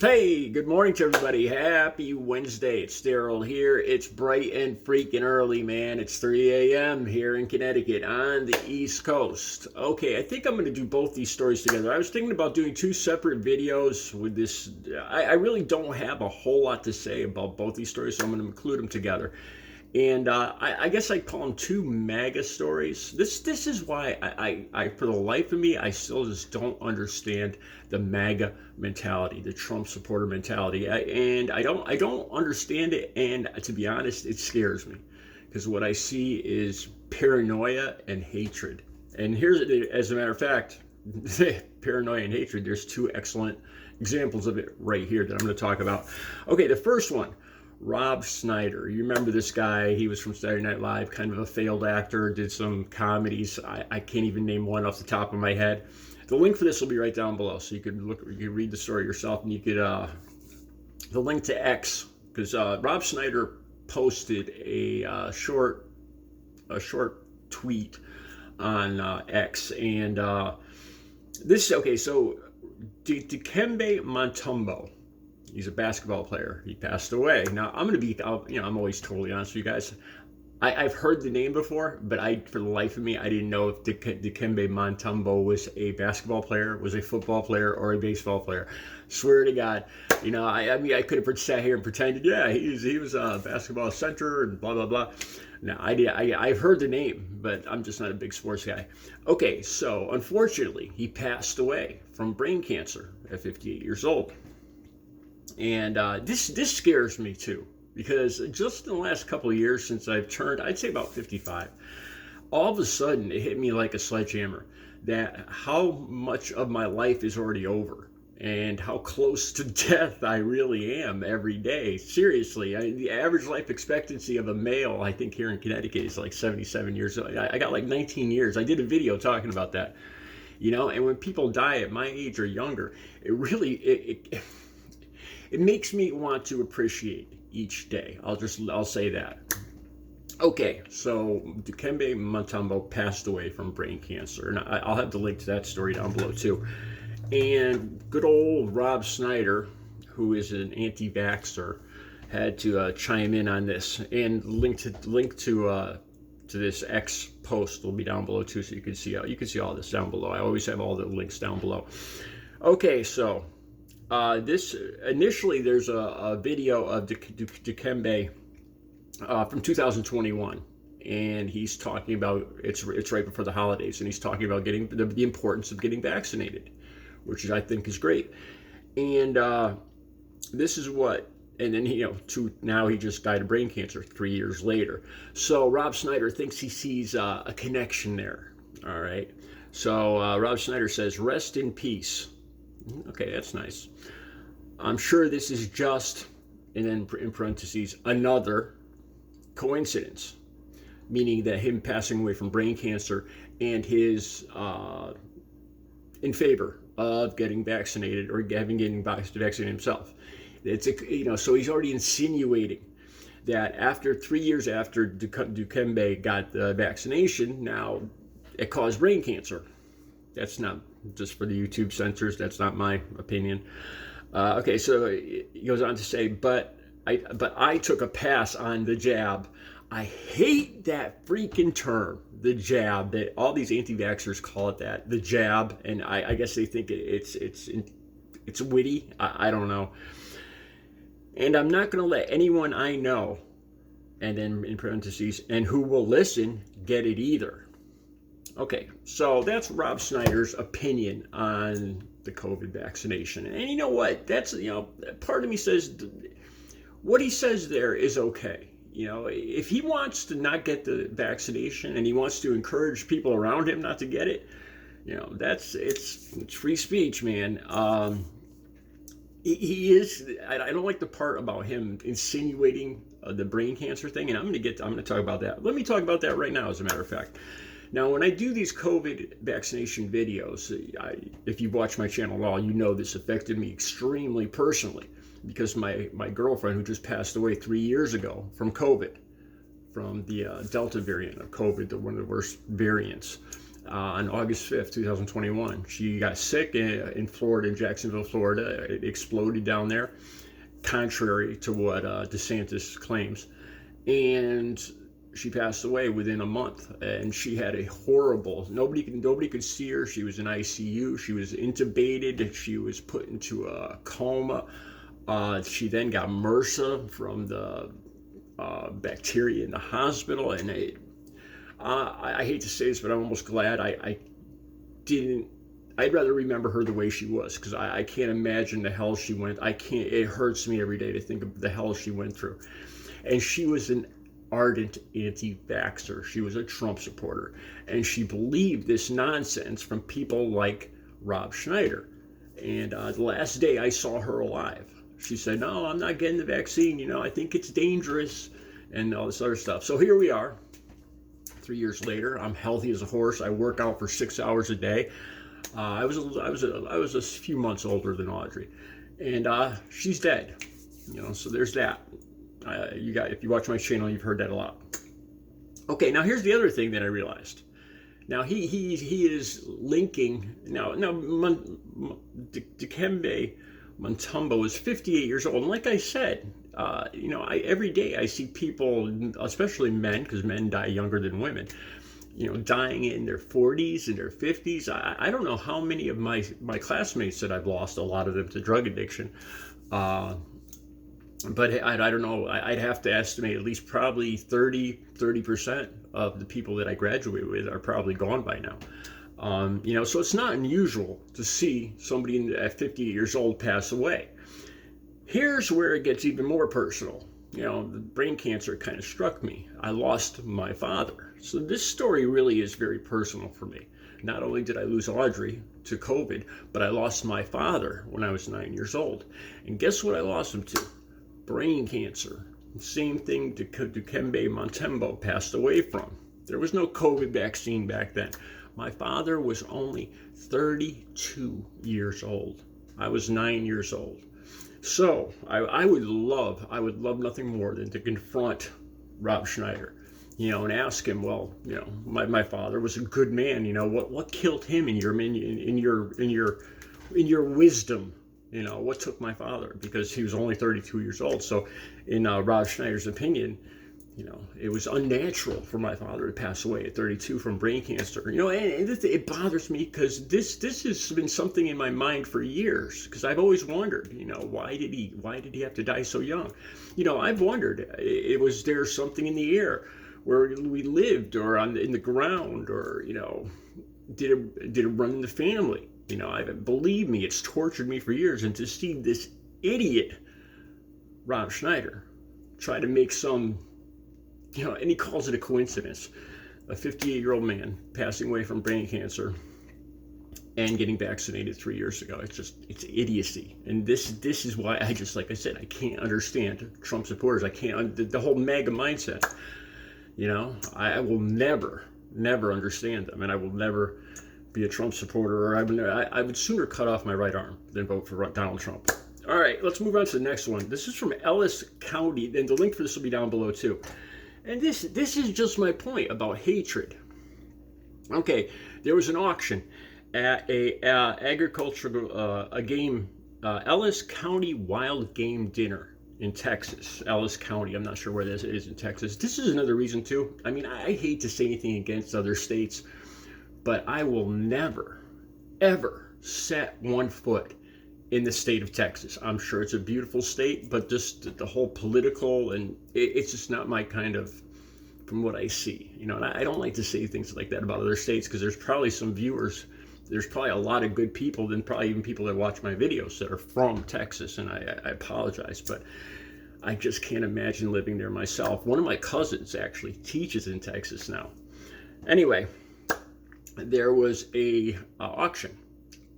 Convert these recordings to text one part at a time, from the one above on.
Hey, good morning to everybody. Happy Wednesday. It's Daryl here. It's bright and freaking early, man. It's 3 a.m. here in Connecticut on the East Coast. Okay, I think I'm going to do both these stories together. I was thinking about doing two separate videos with this. I really don't have a whole lot to say about both these stories, so I'm going to include them together. And I guess I call them two MAGA stories. This is why I for the life of me, I still just don't understand the MAGA mentality, the Trump supporter mentality, and I don't understand it. And to be honest, it scares me because what I see is paranoia and hatred. And here's, as a matter of fact, paranoia and hatred. There's two excellent examples of it right here that I'm going to talk about. Okay, the first one. Rob Schneider. You remember this guy? He was from Saturday Night Live, kind of a failed actor, did some comedies. I can't even name one off the top of my head. The link for this will be right down below, so you could read the story yourself, and you could the link to X, because Rob Schneider posted a short tweet on X, and this okay. So Dikembe Mutombo. He's a basketball player. He passed away. Now, I'm always totally honest with you guys. I've heard the name before, but for the life of me, I didn't know if Dikembe Mutombo was a basketball player, was a football player, or a baseball player. Swear to God. I could have sat here and pretended, yeah, he was a basketball center and blah, blah, blah. Now, I've heard the name, but I'm just not a big sports guy. Okay, so unfortunately, he passed away from brain cancer at 58 years old. And this scares me too, because just in the last couple of years since I've turned, I'd say about 55, all of a sudden it hit me like a sledgehammer that how much of my life is already over and how close to death I really am every day. Seriously, the average life expectancy of a male, I think here in Connecticut, is like 77 years old. I got like 19 years. I did a video talking about that, and when people die at my age or younger, it makes me want to appreciate each day. I'll say that. Okay, so Dikembe Mutombo passed away from brain cancer, and I'll have the link to that story down below too. And good old Rob Schneider, who is an anti-vaxxer, had to chime in on this. And link to this X post will be down below too, so you can see all this down below. I always have all the links down below. Okay, so. There's a video of Dikembe from 2021, and he's talking about it's right before the holidays, and he's talking about getting the importance of getting vaccinated, which I think is great. And this is what, and then now he just died of brain cancer 3 years later. So Rob Schneider thinks he sees a connection there. All right. So Rob Schneider says, "Rest in peace." Okay, that's nice. I'm sure this is just, and then in parentheses, another coincidence, meaning that him passing away from brain cancer and his in favor of getting vaccinated or getting vaccinated himself. So he's already insinuating that after 3 years after Dikembe got the vaccination, now it caused brain cancer. That's not just for the YouTube censors. That's not my opinion. Okay, so he goes on to say, but I took a pass on the jab. I hate that freaking term, the jab, that all these anti-vaxxers call it that, the jab, and I guess they think it's witty. I don't know. And I'm not going to let anyone I know, and then in parentheses, and who will listen, get it either. Okay, so that's Rob Schneider's opinion on the COVID vaccination. And you know what? That's, part of me says what he says there is okay. If he wants to not get the vaccination and he wants to encourage people around him not to get it, it's free speech, man. He is. I don't like the part about him insinuating the brain cancer thing, and I'm going to talk about that. Let me talk about that right now, as a matter of fact. Now, when I do these COVID vaccination videos, if you've watched my channel at all, you know this affected me extremely personally because my girlfriend, who just passed away 3 years ago from COVID, from the Delta variant of COVID, one of the worst variants, on August 5th, 2021. She got sick in Florida, in Jacksonville, Florida. It exploded down there, contrary to what DeSantis claims. And she passed away within a month, and she had a horrible, nobody could see her. She was in ICU. She was intubated. She was put into a coma. She then got MRSA from the bacteria in the hospital, and I hate to say this, but I'm almost glad I didn't. I'd rather remember her the way she was, because I can't imagine the hell she went. It hurts me every day to think of the hell she went through. And she was an ardent anti-vaxxer. She was a Trump supporter, and she believed this nonsense from people like Rob Schneider. And the last day I saw her alive, she said, "No, I'm not getting the vaccine. I think it's dangerous," and all this other stuff. So here we are, 3 years later. I'm healthy as a horse. I work out for 6 hours a day. I was a few months older than Audrey, and she's dead. So there's that. If you watch my channel, you've heard that a lot. Okay, now here's the other thing that I realized. Now he is linking now. Dikembe Mutombo is 58 years old, and like I said, every day I see people, especially men, because men die younger than women, dying in their 40s and their 50s. I don't know how many of my classmates that I've lost, a lot of them to drug addiction. But I don't know, I'd have to estimate at least probably 30% of the people that I graduated with are probably gone by now. So it's not unusual to see somebody at 58 years old pass away. Here's where it gets even more personal. The brain cancer kind of struck me. I lost my father. So this story really is very personal for me. Not only did I lose Audrey to COVID, but I lost my father when I was 9 years old. And guess what I lost him to? Brain cancer. Same thing Dikembe Mutombo passed away from. There was no COVID vaccine back then. My father was only 32 years old. I was 9 years old. So I would love nothing more than to confront Rob Schneider, and ask him, well, my father was a good man. What killed him in your wisdom? What took my father? Because he was only 32 years old. So in Rob Schneider's opinion, it was unnatural for my father to pass away at 32 from brain cancer. And it bothers me, because this has been something in my mind for years, because I've always wondered, why did he have to die so young? I've wondered, was there something in the air where we lived, or in the ground, or did it run in the family? Believe me, it's tortured me for years. And to see this idiot Rob Schneider try to make some, and he calls it a coincidence, a 58-year-old man passing away from brain cancer and getting vaccinated 3 years ago. It's idiocy. And this is why like I said, I can't understand Trump supporters. I can't, the whole MAGA mindset. I will never understand them, and I will never be a Trump supporter, or I would sooner cut off my right arm than vote for Donald Trump. All right, let's move on to the next one. This is from Ellis County, and the link for this will be down below too. And this is just my point about hatred. Okay, there was an auction at a Ellis County Wild Game Dinner in Texas. Ellis County, I'm not sure where this is in Texas. This is another reason too. I hate to say anything against other states, but I will never, ever set one foot in the state of Texas. I'm sure it's a beautiful state, but just the whole political, and it's just not my kind of, from what I see. And I don't like to say things like that about other states, because there's probably some viewers, there's probably a lot of good people, and probably even people that watch my videos that are from Texas, and I apologize, but I just can't imagine living there myself. One of my cousins actually teaches in Texas now. Anyway, there was a auction,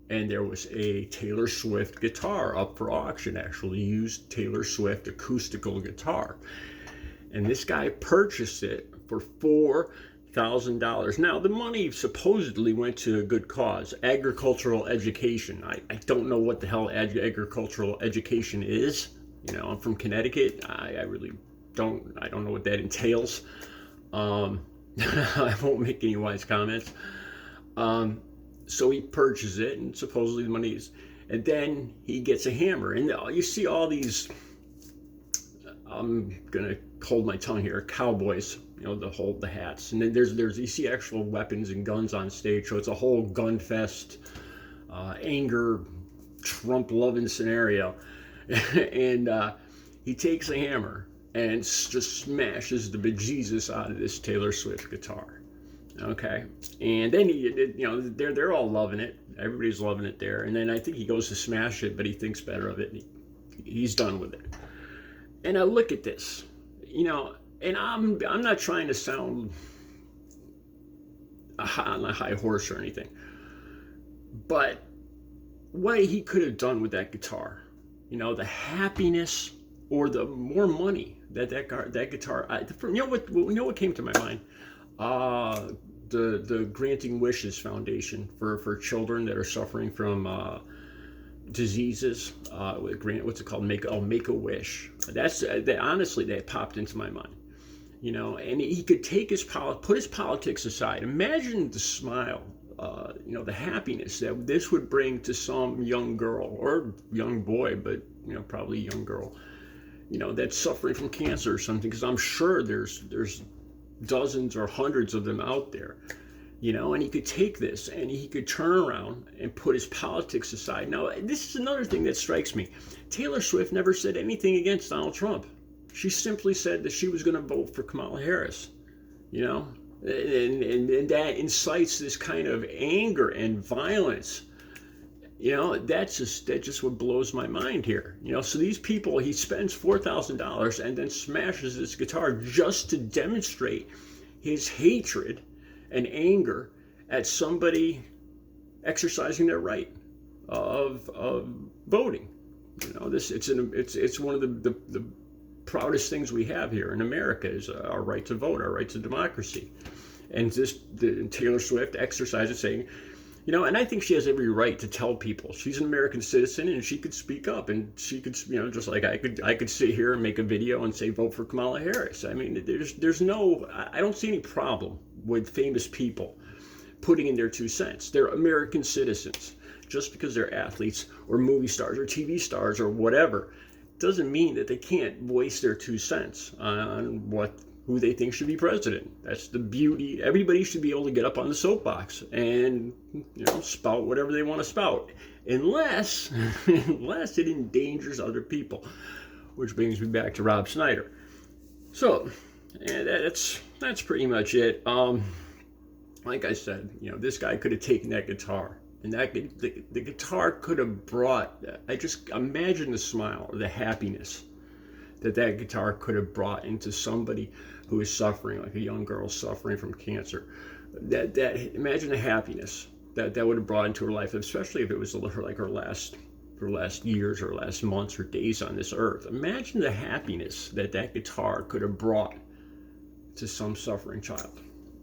and there was a Taylor Swift guitar up for auction, actually used Taylor Swift acoustical guitar. And this guy purchased it for $4,000. Now, the money supposedly went to a good cause, agricultural education. I don't know what the hell agricultural education is. I'm from Connecticut. I really don't. I don't know what that entails. I won't make any wise comments. So he purchases it, and supposedly the money is, and then he gets a hammer. And you see all these, I'm gonna hold my tongue here, cowboys, the hats, and then there's you see actual weapons and guns on stage, so it's a whole gun fest, anger, Trump loving scenario. And he takes a hammer and just smashes the bejesus out of this Taylor Swift guitar. Okay, and then they're all loving it. Everybody's loving it there. And then I think he goes to smash it, but he thinks better of it. He's done with it. And I look at this, and I'm not trying to sound on a high horse or anything, but what he could have done with that guitar, the happiness or the more money that guitar. What came to my mind? The Granting Wishes Foundation for children that are suffering from diseases. What's it called? Make a Wish. Honestly, that popped into my mind. And he could take put his politics aside. Imagine the smile, the happiness that this would bring to some young girl or young boy, but probably young girl, that's suffering from cancer or something. Because I'm sure there's dozens or hundreds of them out there, and he could take this and he could turn around and put his politics aside. Now, this is another thing that strikes me. Taylor Swift never said anything against Donald Trump. She simply said that she was going to vote for Kamala Harris, and that incites this kind of anger and violence. That's just what blows my mind here. So these people, he spends $4,000 and then smashes this guitar just to demonstrate his hatred and anger at somebody exercising their right of voting. It's one of the proudest things we have here in America is our right to vote, our right to democracy. And Taylor Swift exercises saying, and I think she has every right to tell people she's an American citizen and she could speak up, and she could, just like I could sit here and make a video and say vote for Kamala Harris. I mean, I don't see any problem with famous people putting in their 2 cents. They're American citizens. Just because they're athletes or movie stars or TV stars or whatever doesn't mean that they can't voice their 2 cents on who they think should be president. That's the beauty. Everybody should be able to get up on the soapbox and spout whatever they want to spout, unless it endangers other people, which brings me back to Rob Schneider. So that's pretty much it. Like I said, this guy could have taken that guitar, and the guitar could have brought. I just imagine the smile or the happiness that guitar could have brought into somebody who is suffering, like a young girl suffering from cancer. Imagine the happiness that would have brought into her life, especially if it was her last years or last months or days on this earth. Imagine the happiness that guitar could have brought to some suffering child.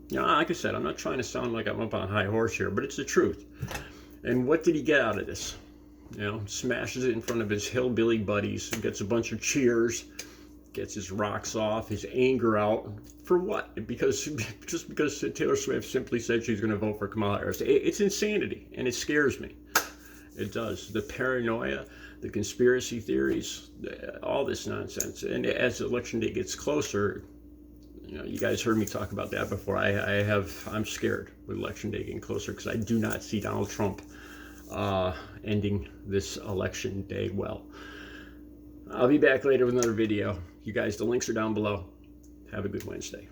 Like I said, I'm not trying to sound like I'm up on a high horse here, but it's the truth. And what did he get out of this? Smashes it in front of his hillbilly buddies, gets a bunch of cheers, gets his rocks off, his anger out. For what? Just because Taylor Swift simply said she's going to vote for Kamala Harris. It's insanity, and it scares me. It does. The paranoia, the conspiracy theories, all this nonsense. And as election day gets closer, you guys heard me talk about that before. I'm scared with election day getting closer because I do not see Donald Trump ending this election day well. I'll be back later with another video. You guys, the links are down below. Have a good Wednesday.